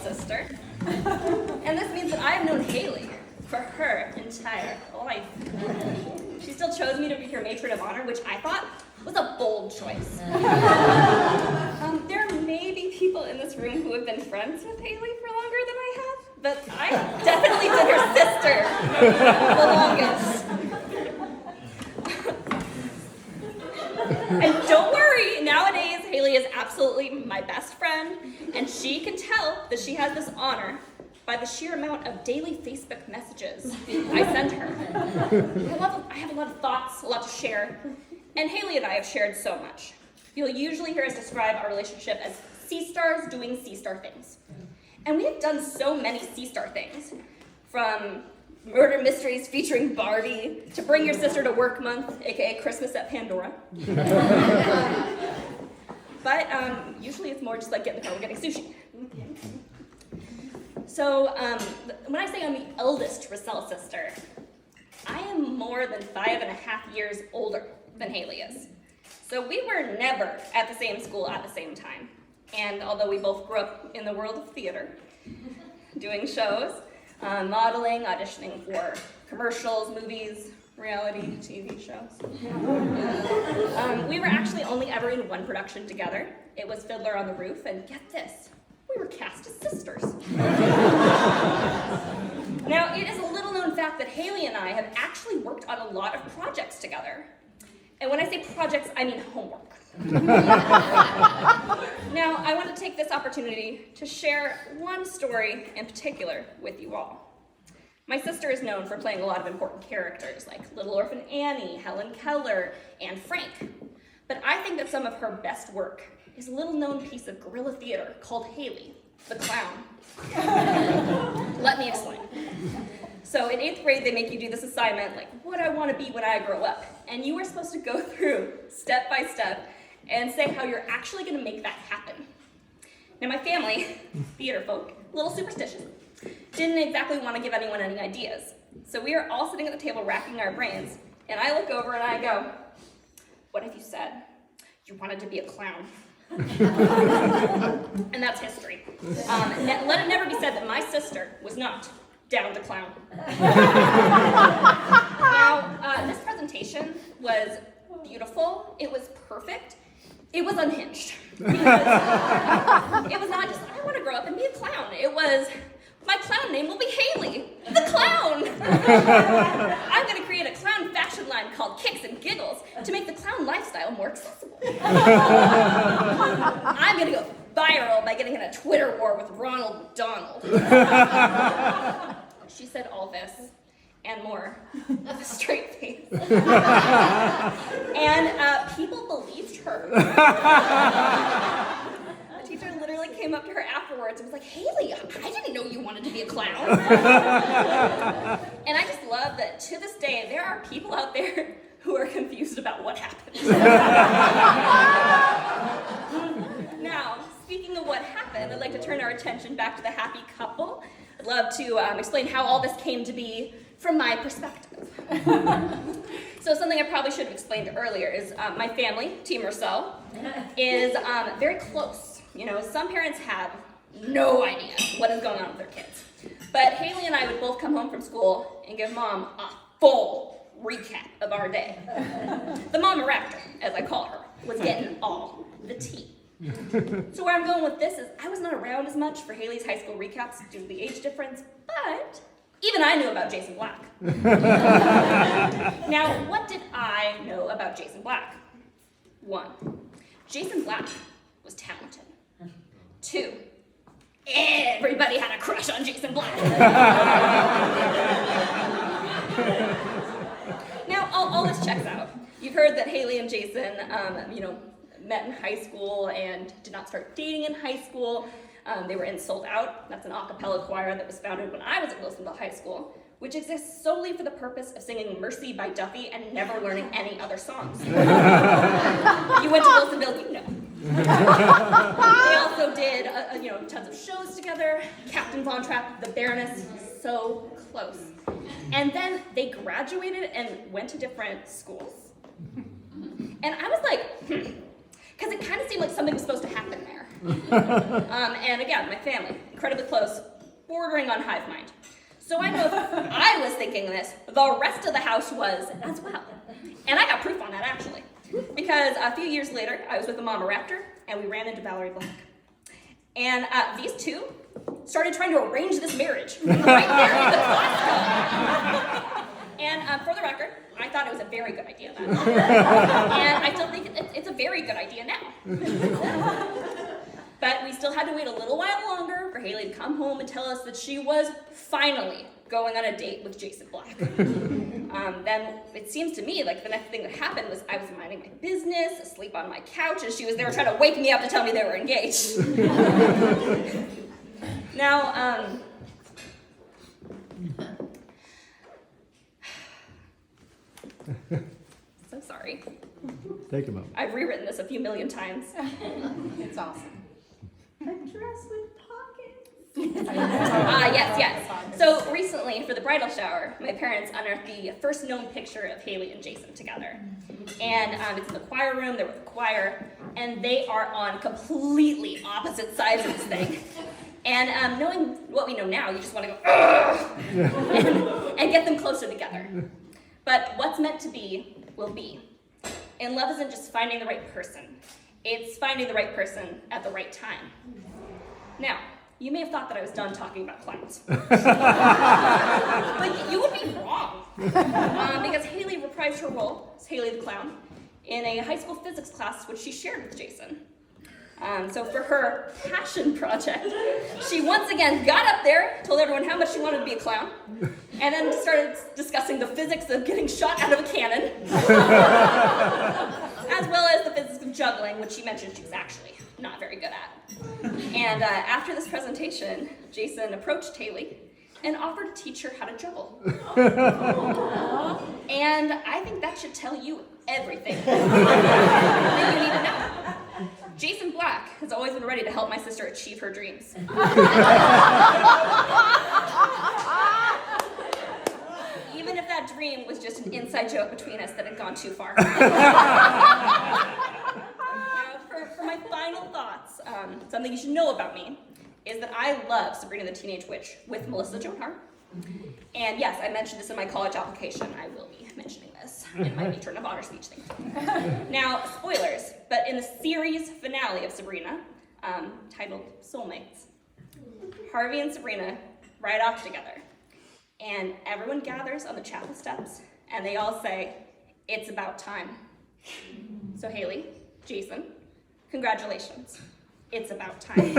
sister. And this means that I have known Hayley for her entire life. She still chose me to be her matron of honor, which I thought was a bold choice. There may be people in this room who have been friends with Hayley for longer than I have, but I definitely been her sister the longest. And don't worry, nowadays Hayley is absolutely my best friend, and she can tell that she has this honor by the sheer amount of daily Facebook messages I send her. I have a lot of thoughts, a lot to share, and Hayley and I have shared so much. You'll usually hear us describe our relationship as Seastars doing Seastar things. And we have done so many Seastar things, from murder mysteries featuring Barbie, to Bring Your Sister to Work Month, aka Christmas at Pandora. But usually it's more just like get in the car, we're getting sushi. So when I say I'm the eldest Rousselle sister, I am more than 5.5 years older than Hayley is. So we were never at the same school at the same time. And although we both grew up in the world of theater, doing shows, modeling, auditioning for commercials, movies, reality TV shows. We were actually only ever in one production together. It was Fiddler on the Roof, and get this, we were cast as sisters. Now, it is a little known fact that Hayley and I have actually worked on a lot of projects together. And when I say projects, I mean homework. Now, I want to take this opportunity to share one story in particular with you all. My sister is known for playing a lot of important characters like Little Orphan Annie, Helen Keller, and Frank. But I think that some of her best work is a little known piece of guerrilla theater called Hayley, the Clown. Let me explain. So in 8th grade, they make you do this assignment, like, what do I want to be when I grow up? And you were supposed to go through, step by step, and say how you're actually going to make that happen. Now my family, theater folk, a little superstitious, didn't exactly want to give anyone any ideas. So we are all sitting at the table racking our brains, and I look over and I go, what have you said? You wanted to be a clown. And that's history. Let it never be said that my sister was not down to clown. Now, this presentation was beautiful, it was perfect, it was unhinged. Because it was not just, I want to grow up and be a clown. It was, my clown name will be Hayley, the clown. I'm going to create a clown fashion line called Kicks and Giggles to make the clown lifestyle more accessible. I'm going to go viral by getting in a Twitter war with Ronald McDonald. She said all this and more with a straight face. And people believed her. The teacher literally came up to her afterwards and was like, Hayley, I didn't know you wanted to be a clown. And I just love that to this day, there are people out there who are confused about what happened. Now, speaking of what happened, I'd like to turn our attention back to the happy couple. I'd love to explain how all this came to be from my perspective. So something I probably should have explained earlier is my family, Team Rousselle, is very close. You know, some parents have no idea what is going on with their kids. But Hayley and I would both come home from school and give Mom a full recap of our day. The Mama Raptor, as I call her, was getting all the tea. So where I'm going with this is I was not around as much for Hayley's high school recaps due to the age difference, but even I knew about Jason Black. Now, what did I know about Jason Black? 1, Jason Black was talented. 2, everybody had a crush on Jason Black. Now, all this checks out. You've heard that Hayley and Jason, met in high school and did not start dating in high school. They were in Sold Out. That's an a cappella choir that was founded when I was at Wilsonville High School, which exists solely for the purpose of singing Mercy by Duffy and never learning any other songs. You went to Wilsonville, you know. They also did, tons of shows together. Captain Von Trapp, The Baroness, so close. And then they graduated and went to different schools. And I was like, because it kind of seemed like something was supposed to happen there. And again, my family, incredibly close, bordering on hive mind. So I know if I was thinking this, the rest of the house was as well. And I got proof on that, actually. Because a few years later, I was with a mama raptor, and we ran into Valerie Black. And these two started trying to arrange this marriage right there in the class. And for the record, I thought it was a very good idea then. And I still think it's a very good idea now. But we still had to wait a little while longer for Hayley to come home and tell us that she was finally going on a date with Jason Black. Then it seems to me like the next thing that happened was I was minding my business, asleep on my couch, and she was there trying to wake me up to tell me they were engaged. Now, so sorry. Take a moment. I've rewritten this a few million times. It's awesome. A dress with pockets. Yes. So recently, for the bridal shower, my parents unearthed the first known picture of Hayley and Jason together. And it's in the choir room, they're with the choir, and they are on completely opposite sides of this thing. And knowing what we know now, you just want to go, and get them closer together. But what's meant to be, will be. And love isn't just finding the right person. It's finding the right person at the right time. Now, you may have thought that I was done talking about clowns. But you would be wrong. Because Hayley reprised her role as Hayley the Clown in a high school physics class which she shared with Jason. So for her passion project, she once again got up there, told everyone how much she wanted to be a clown, and then started discussing the physics of getting shot out of a cannon, as well as the physics of juggling, which she mentioned she was actually not very good at. And after this presentation, Jason approached Hayley and offered to teach her how to juggle. And I think that should tell you everything that you need to know. Jason Black has always been ready to help my sister achieve her dreams. Even if that dream was just an inside joke between us that had gone too far. Now, for my final thoughts, something you should know about me is that I love Sabrina the Teenage Witch with Melissa Joan Hart. And yes, I mentioned this in my college application. I will be mentioning this in my Matron of Honor speech thing. Now, spoilers, but in the series finale of Sabrina, titled Soulmates, Harvey and Sabrina ride off together. And everyone gathers on the chapel steps, and they all say, "It's about time." So Hayley, Jason, congratulations. It's about time.